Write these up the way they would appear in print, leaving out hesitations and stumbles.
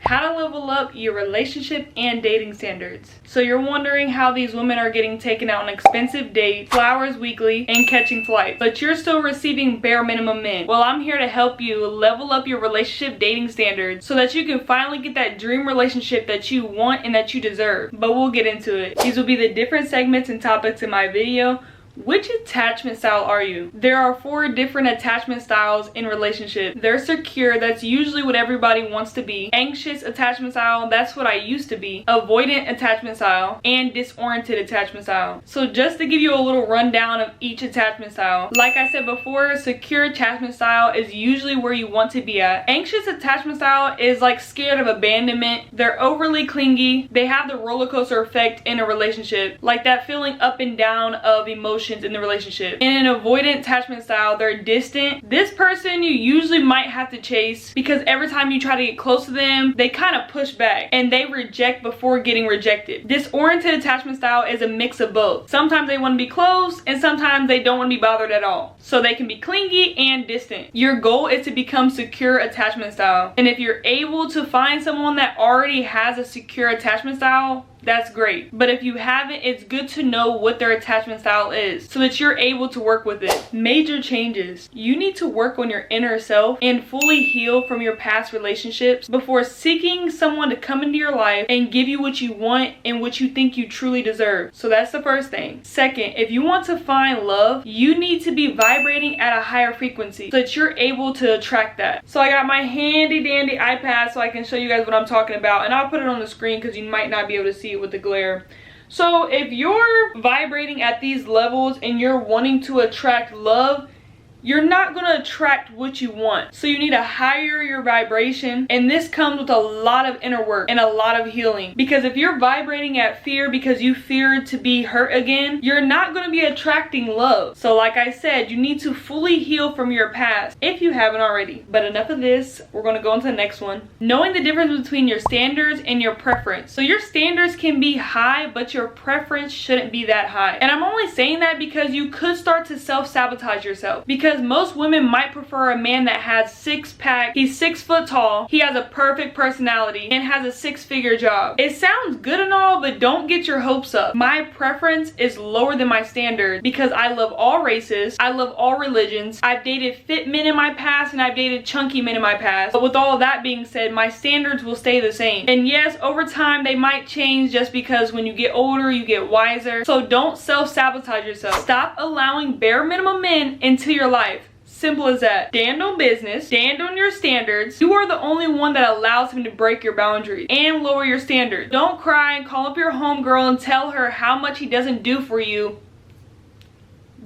How to level up your relationship and dating standards. So you're wondering how these women are getting taken out on expensive dates, flowers weekly, and catching flights, but you're still receiving bare minimum men. Well, I'm here to help you level up your relationship dating standards so that you can finally get that dream relationship that you want and that you deserve. But we'll get into it. These will be the different segments and topics in my video. Which attachment style are you? There are 4 different attachment styles in relationships. They're secure, that's usually what everybody wants to be. Anxious attachment style, that's what I used to be. Avoidant attachment style, and disoriented attachment style. So just to give you a little rundown of each attachment style. Like I said before, secure attachment style is usually where you want to be at. Anxious attachment style is like scared of abandonment. They're overly clingy. They have the roller coaster effect in a relationship. Like that feeling up and down of emotions in the relationship. In an avoidant attachment style, they're distant. This person you usually might have to chase because every time you try to get close to them, they kind of push back and they reject before getting rejected. Disoriented attachment style is a mix of both. Sometimes they want to be close and sometimes they don't want to be bothered at all. So they can be clingy and distant. Your goal is to become secure attachment style. And if you're able to find someone that already has a secure attachment style, that's great. But if you haven't, it's good to know what their attachment style is so that you're able to work with it. Major changes. You need to work on your inner self and fully heal from your past relationships before seeking someone to come into your life and give you what you want and what you think you truly deserve. So that's the first thing. Second, if you want to find love, you need to be vibrating at a higher frequency so that you're able to attract that. So I got my handy dandy iPad so I can show you guys what I'm talking about, and I'll put it on the screen because you might not be able to see it with the glare. So if you're vibrating at these levels and you're wanting to attract love, you're not going to attract what you want. So you need to higher your vibration, and this comes with a lot of inner work and a lot of healing. Because if you're vibrating at fear because you fear to be hurt again, you're not going to be attracting love. So like I said, you need to fully heal from your past if you haven't already. But enough of this, we're going to go into the next one. Knowing the difference between your standards and your preference. So your standards can be high, but your preference shouldn't be that high. And I'm only saying that because you could start to self-sabotage yourself. Because most women might prefer a man that has 6-pack, he's 6 foot tall, he has a perfect personality, and has a 6-figure job. It sounds good and all, but don't get your hopes up. My preference is lower than my standard because I love all races, I love all religions, I've dated fit men in my past and I've dated chunky men in my past. But with all of that being said, my standards will stay the same. And yes, over time they might change just because when you get older, you get wiser. So don't self-sabotage yourself. Stop allowing bare minimum men into your life. Simple as that. Stand on business, stand on your standards. You are the only one that allows him to break your boundaries and lower your standards. Don't cry and call up your homegirl and tell her how much he doesn't do for you.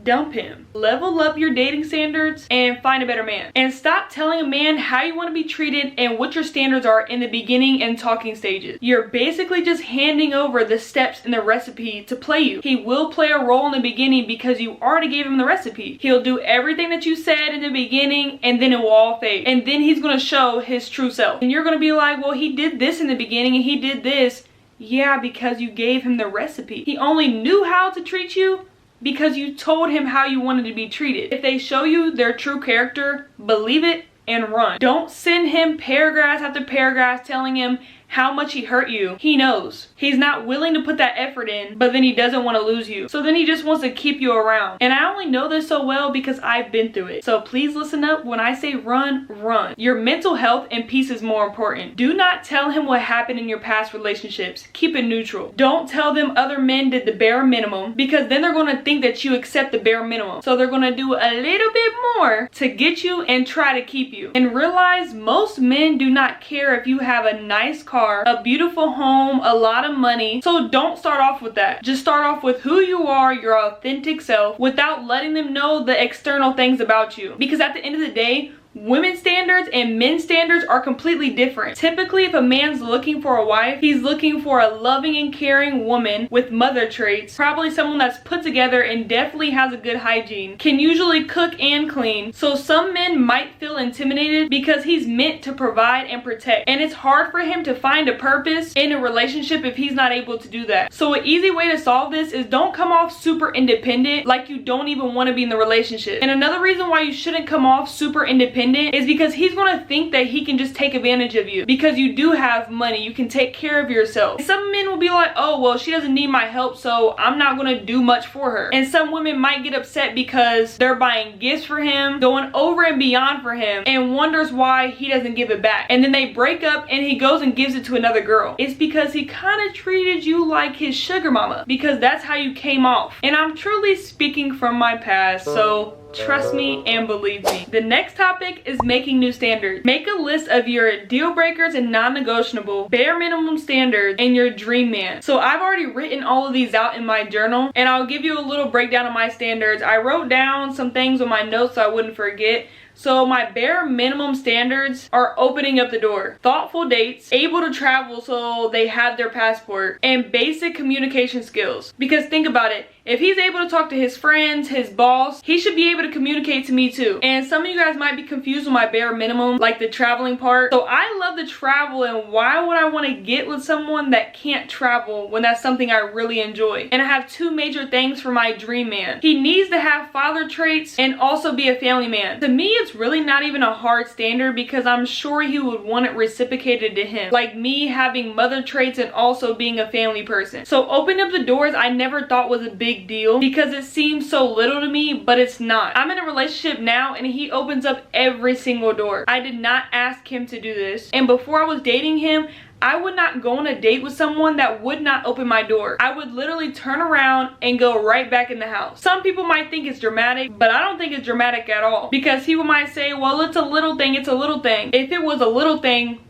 Dump him. Level up your dating standards and find a better man. And stop telling a man how you want to be treated and what your standards are in the beginning and talking stages. You're basically just handing over the steps in the recipe to play you. He will play a role in the beginning because you already gave him the recipe. He'll do everything that you said in the beginning and then it will all fade. And then he's going to show his true self. And you're going to be like, well, he did this in the beginning and he did this. Yeah, because you gave him the recipe. He only knew how to treat you because you told him how you wanted to be treated. If they show you their true character, believe it and run. Don't send him paragraphs after paragraphs telling him how much he hurt you. He knows. He's not willing to put that effort in, but then he doesn't want to lose you. So then he just wants to keep you around. And I only know this so well because I've been through it. So please listen up. When I say run, run. Your mental health and peace is more important. Do not tell him what happened in your past relationships. Keep it neutral. Don't tell them other men did the bare minimum because then they're going to think that you accept the bare minimum. So they're going to do a little bit more to get you and try to keep you. And realize most men do not care if you have a nice car, a beautiful home, a lot of money. So don't start off with that. Just start off with who you are, your authentic self, without letting them know the external things about you. Because at the end of the day, women's standards and men's standards are completely different. Typically, if a man's looking for a wife, he's looking for a loving and caring woman with mother traits, probably someone that's put together and definitely has a good hygiene, can usually cook and clean. So some men might feel intimidated because he's meant to provide and protect, and it's hard for him to find a purpose in a relationship if he's not able to do that. So an easy way to solve this is don't come off super independent, like you don't even want to be in the relationship. And another reason why you shouldn't come off super independent independent is because he's gonna think that he can just take advantage of you because you do have money, you can take care of yourself. Some men will be like, oh well, she doesn't need my help, so I'm not gonna do much for her. And some women might get upset because they're buying gifts for him, going over and beyond for him, and wonders why he doesn't give it back. And then they break up and he goes and gives it to another girl. It's because he kind of treated you like his sugar mama, because that's how you came off. And I'm truly speaking from my past, so trust me and believe me. The next topic is making new standards. Make a list of your deal breakers and non-negotiable, bare minimum standards, and your dream man. So I've already written all of these out in my journal, and I'll give you a little breakdown of my standards. I wrote down some things on my notes so I wouldn't forget. So my bare minimum standards are opening up the door, thoughtful dates, able to travel so they have their passport, and basic communication skills. Because think about it, if he's able to talk to his friends, his boss, he should be able to communicate to me too. And some of you guys might be confused with my bare minimum, like the traveling part. So I love to travel, and why would I want to get with someone that can't travel when that's something I really enjoy? And I have two major things for my dream man. He needs to have father traits and also be a family man. To me, it's really not even a hard standard because I'm sure he would want it reciprocated to him. Like me having mother traits and also being a family person. So opening up the doors I never thought was a big deal because it seems so little to me, but it's not. I'm in a relationship now and he opens up every single door. I did not ask him to do this. And before I was dating him, I would not go on a date with someone that would not open my door. I would literally turn around and go right back in the house. Some people might think it's dramatic, but I don't think it's dramatic at all. Because people might say, well, it's a little thing, it's a little thing. If it was a little thing,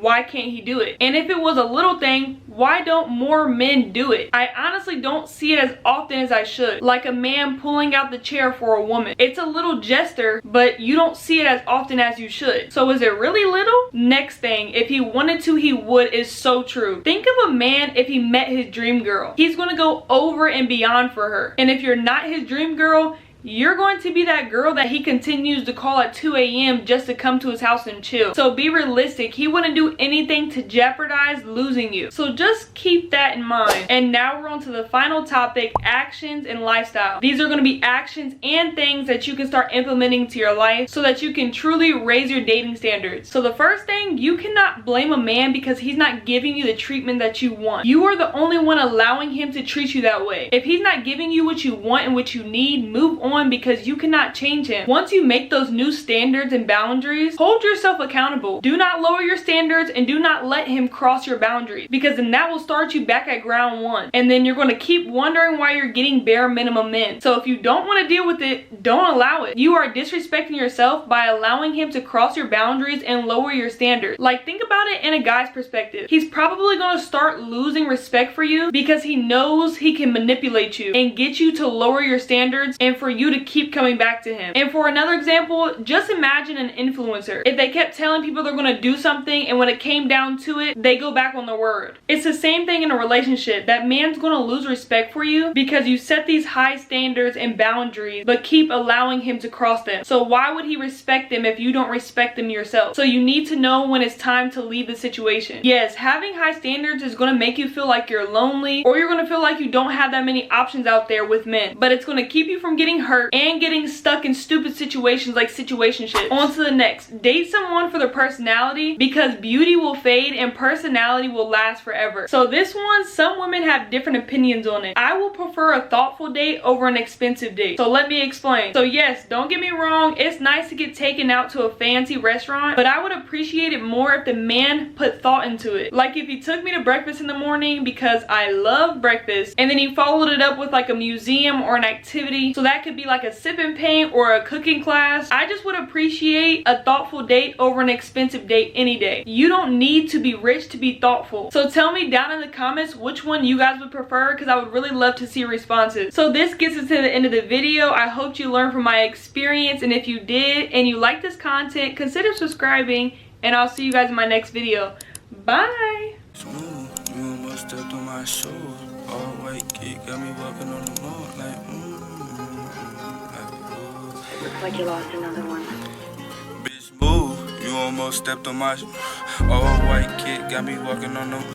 why can't he do it? And if it was a little thing, why don't more men do it? I honestly don't see it as often as I should. Like a man pulling out the chair for a woman. It's a little gesture, but you don't see it as often as you should. So is it really little? Next thing, if he wanted to, he would, is so true. Think of a man if he met his dream girl. He's gonna go over and beyond for her. And if you're not his dream girl, you're going to be that girl that he continues to call at 2 a.m. just to come to his house and chill. So be realistic. He wouldn't do anything to jeopardize losing you. So just keep that in mind. And now we're on to the final topic, actions and lifestyle. These are going to be actions and things that you can start implementing to your life so that you can truly raise your dating standards. So the first thing, you cannot blame a man because he's not giving you the treatment that you want. You are the only one allowing him to treat you that way. If he's not giving you what you want and what you need, move on, because you cannot change him. Once you make those new standards and boundaries, hold yourself accountable. Do not lower your standards and do not let him cross your boundaries, because then that will start you back at ground one. And then you're going to keep wondering why you're getting bare minimum men. So if you don't want to deal with it, don't allow it. You are disrespecting yourself by allowing him to cross your boundaries and lower your standards. Like, think about it in a guy's perspective. He's probably going to start losing respect for you because he knows he can manipulate you and get you to lower your standards and for you to keep coming back to him. And for another example, just imagine an influencer. If they kept telling people they're going to do something and when it came down to it, they go back on their word. It's the same thing in a relationship. That man's going to lose respect for you because you set these high standards and boundaries but keep allowing him to cross them. So why would he respect them if you don't respect them yourself? So you need to know when it's time to leave the situation. Yes, having high standards is going to make you feel like you're lonely, or you're going to feel like you don't have that many options out there with men, but it's going to keep you from getting hurt and getting stuck in stupid situations like situationships. On to the next. Date someone for their personality, because beauty will fade and personality will last forever. So this one, some women have different opinions on it. I will prefer a thoughtful date over an expensive date. So let me explain. So yes, don't get me wrong, it's nice to get taken out to a fancy restaurant, but I would appreciate it more if the man put thought into it. Like if he took me to breakfast in the morning, because I love breakfast, and then he followed it up with like a museum or an activity. So that could be like a sip and paint or a cooking class. I just would appreciate a thoughtful date over an expensive date any day. You don't need to be rich to be thoughtful. So tell me down in the comments which one you guys would prefer, because I would really love to see responses. So this gets us to the end of the video. I hope you learned from my experience, and if you did and you like this content, consider subscribing, and I'll see you guys in my next video. Bye. Looks like you lost another one. Bitch, move. You almost stepped on my all white kid, got me walking on them.